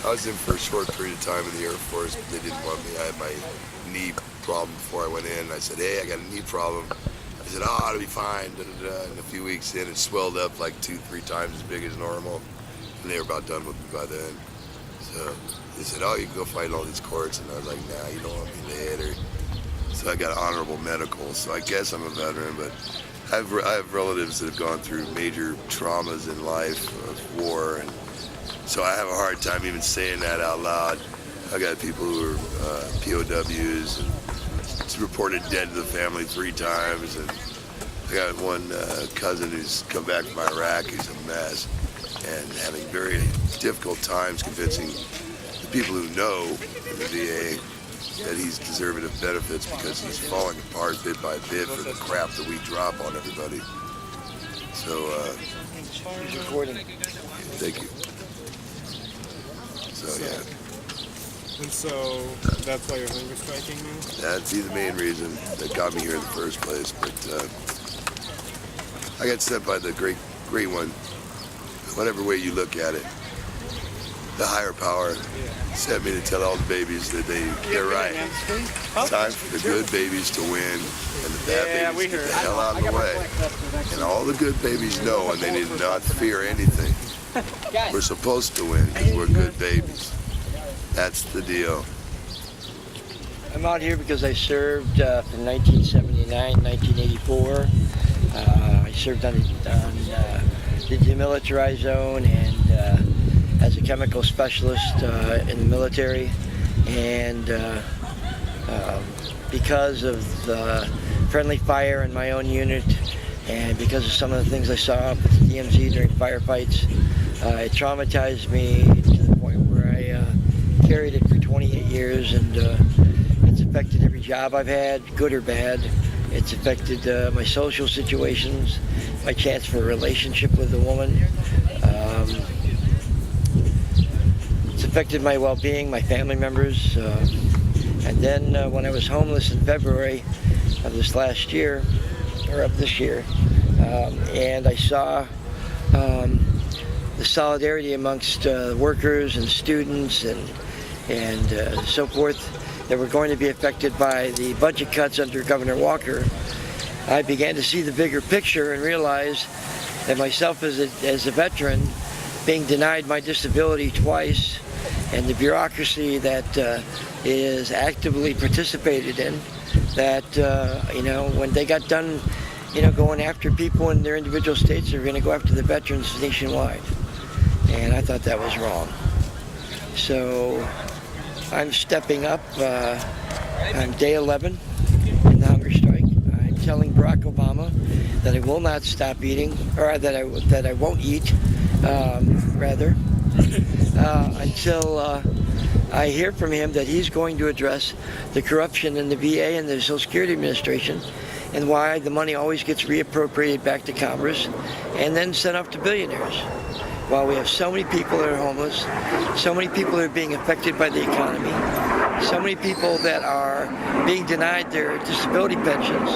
I was in for a short period of time in the Air Force, but they didn't want me. I had my knee problem before I went in. I said, hey, I got a knee problem. I said, oh, it'll be fine. Da, da, da. And a few weeks in, it swelled up like 2-3 times as big as normal. And they were about done with me by then. So they said, oh, you can go fight in all these courts. And I was like, nah, you don't want me to hit her. So I got honorable medical. So I guess I'm a veteran, but I have relatives that have gone through major traumas in life of war. And so I have a hard time even saying that out loud. I got people who are POWs and reported dead to the family 3 times. And I got one cousin who's come back from Iraq who's a mess and having very difficult times convincing the people who know in the VA that he's deserving of benefits because he's falling apart bit by bit for the crap that we drop on everybody. So, he's recording. Thank you. So, yeah. And so that's why you're hunger striking now? That's the main reason that got me here in the first place. But I got sent by the great one. Whatever way you look at it, the higher power sent me to tell all the babies that they're right. It's time for the good babies to win and the bad babies to get the hell out of the way. And all the good babies know, and they did not fear anything. We're supposed to win because we're good babies. That's the deal. I'm out here because I served from 1979, 1984. I served on the demilitarized zone and as a chemical specialist in the military. And because of the friendly fire in my own unit and because of some of the things I saw up at the DMZ during firefights, it traumatized me to the point where I carried it for 28 years, and it's affected every job I've had, good or bad. It's affected my social situations, my chance for a relationship with a woman. It's affected my well-being, my family members. And then when I was homeless in February of this last year, or of this year, and I saw the solidarity amongst workers and students and so forth that were going to be affected by the budget cuts under Governor Walker, I began to see the bigger picture and realize that myself as a veteran, being denied my disability twice, and the bureaucracy that is actively participated in, that when they got done going after people in their individual states, they're going to go after the veterans nationwide. And I thought that was wrong. So I'm stepping up. I'm day 11 in the hunger strike. I'm telling Barack Obama that I will not stop eating, or that I won't eat, rather, until I hear from him that he's going to address the corruption in the VA and the Social Security Administration, and why the money always gets reappropriated back to Congress and then sent off to billionaires. While we have so many people that are homeless, so many people that are being affected by the economy, so many people that are being denied their disability pensions,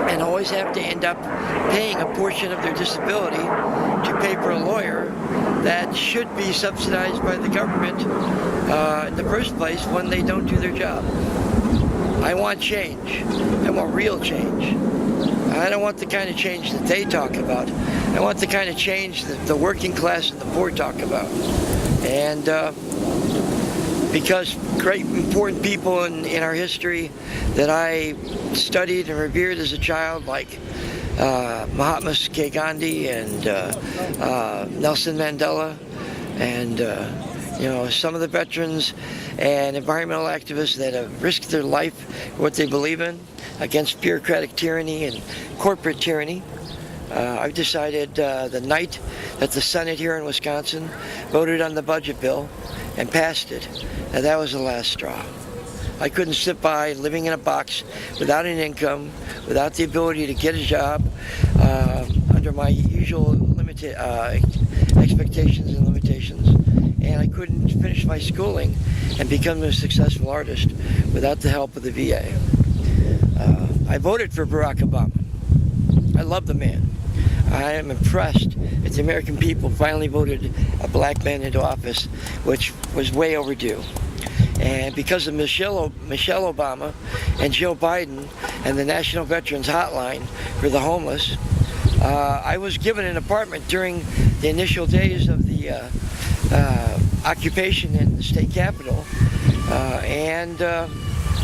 and always have to end up paying a portion of their disability to pay for a lawyer that should be subsidized by the government in the first place when they don't do their job. I want change. I want real change. I don't want the kind of change that they talk about. I want the kind of change that the working class and the poor talk about. And because great important people in our history that I studied and revered as a child, like Mahatma Gandhi and Nelson Mandela, and some of the veterans and environmental activists that have risked their life for what they believe in against bureaucratic tyranny and corporate tyranny. I've decided the night that the Senate here in Wisconsin voted on the budget bill and passed it, that was the last straw. I couldn't sit by living in a box without an income, without the ability to get a job, under my usual limited expectations and limitations. And I couldn't finish my schooling and become a successful artist without the help of the VA. I voted for Barack Obama. I love the man. I am impressed that the American people finally voted a black man into office, which was way overdue. And because of Michelle Obama and Joe Biden and the National Veterans Hotline for the homeless, I was given an apartment during the initial days of the occupation in the state capitol,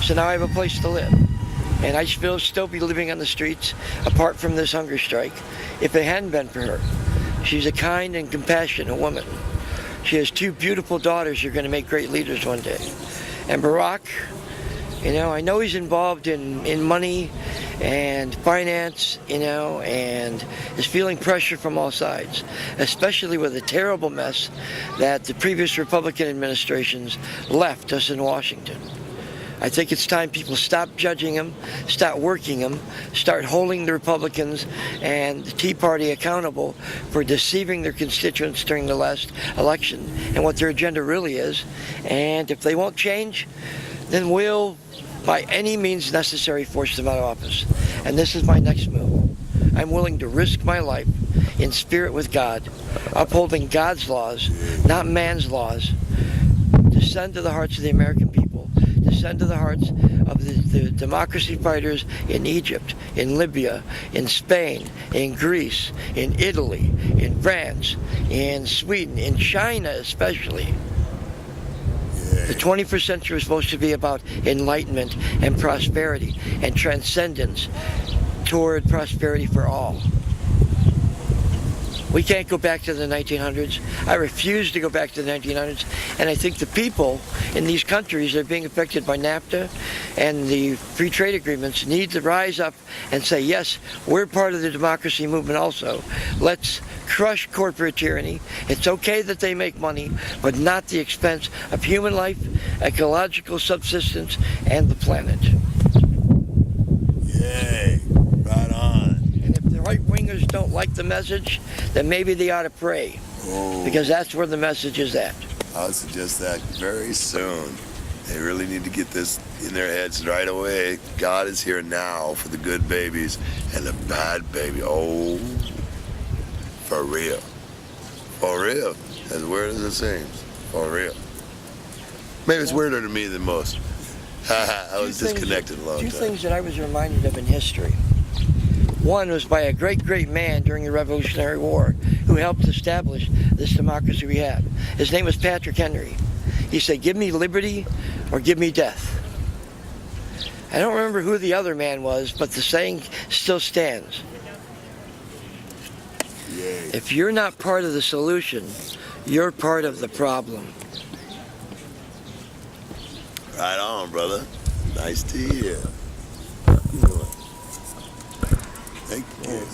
so now I have a place to live. And I will still be living on the streets apart from this hunger strike if it hadn't been for her. She's a kind and compassionate woman. She has 2 beautiful daughters who are going to make great leaders one day. And Barack, I know he's involved in money and finance, and is feeling pressure from all sides, especially with the terrible mess that the previous Republican administrations left us in Washington. I think it's time people stop judging him, start working him, start holding the Republicans and the Tea Party accountable for deceiving their constituents during the last election and what their agenda really is. And if they won't change, then we'll, by any means necessary, force them out of office. And this is my next move. I'm willing to risk my life in spirit with God, upholding God's laws, not man's laws, to send to the hearts of the American people, to send to the hearts of the democracy fighters in Egypt, in Libya, in Spain, in Greece, in Italy, in France, in Sweden, in China especially. The 21st century is supposed to be about enlightenment and prosperity and transcendence toward prosperity for all. We can't go back to the 1900s. I refuse to go back to the 1900s. And I think the people in these countries that are being affected by NAFTA and the free trade agreements need to rise up and say, yes, we're part of the democracy movement also. Let's crush corporate tyranny. It's okay that they make money, but not at the expense of human life, ecological subsistence, and the planet. Yay, right on. And if the right-wingers don't like the message, then maybe they ought to pray, because that's where the message is at. I would suggest that very soon. They really need to get this in their heads right away. God is here now for the good babies and the bad baby. Oh, for real. For real. As weird as it seems. For real. Maybe it's weirder to me than most. I was disconnected a long time. 2 things that I was reminded of in history. One was by a great, great man during the Revolutionary War who helped establish this democracy we have. His name was Patrick Henry. He said, give me liberty or give me death. I don't remember who the other man was, but the saying still stands. Yay. If you're not part of the solution, you're part of the problem. Right on, brother. Nice to hear. Thank you.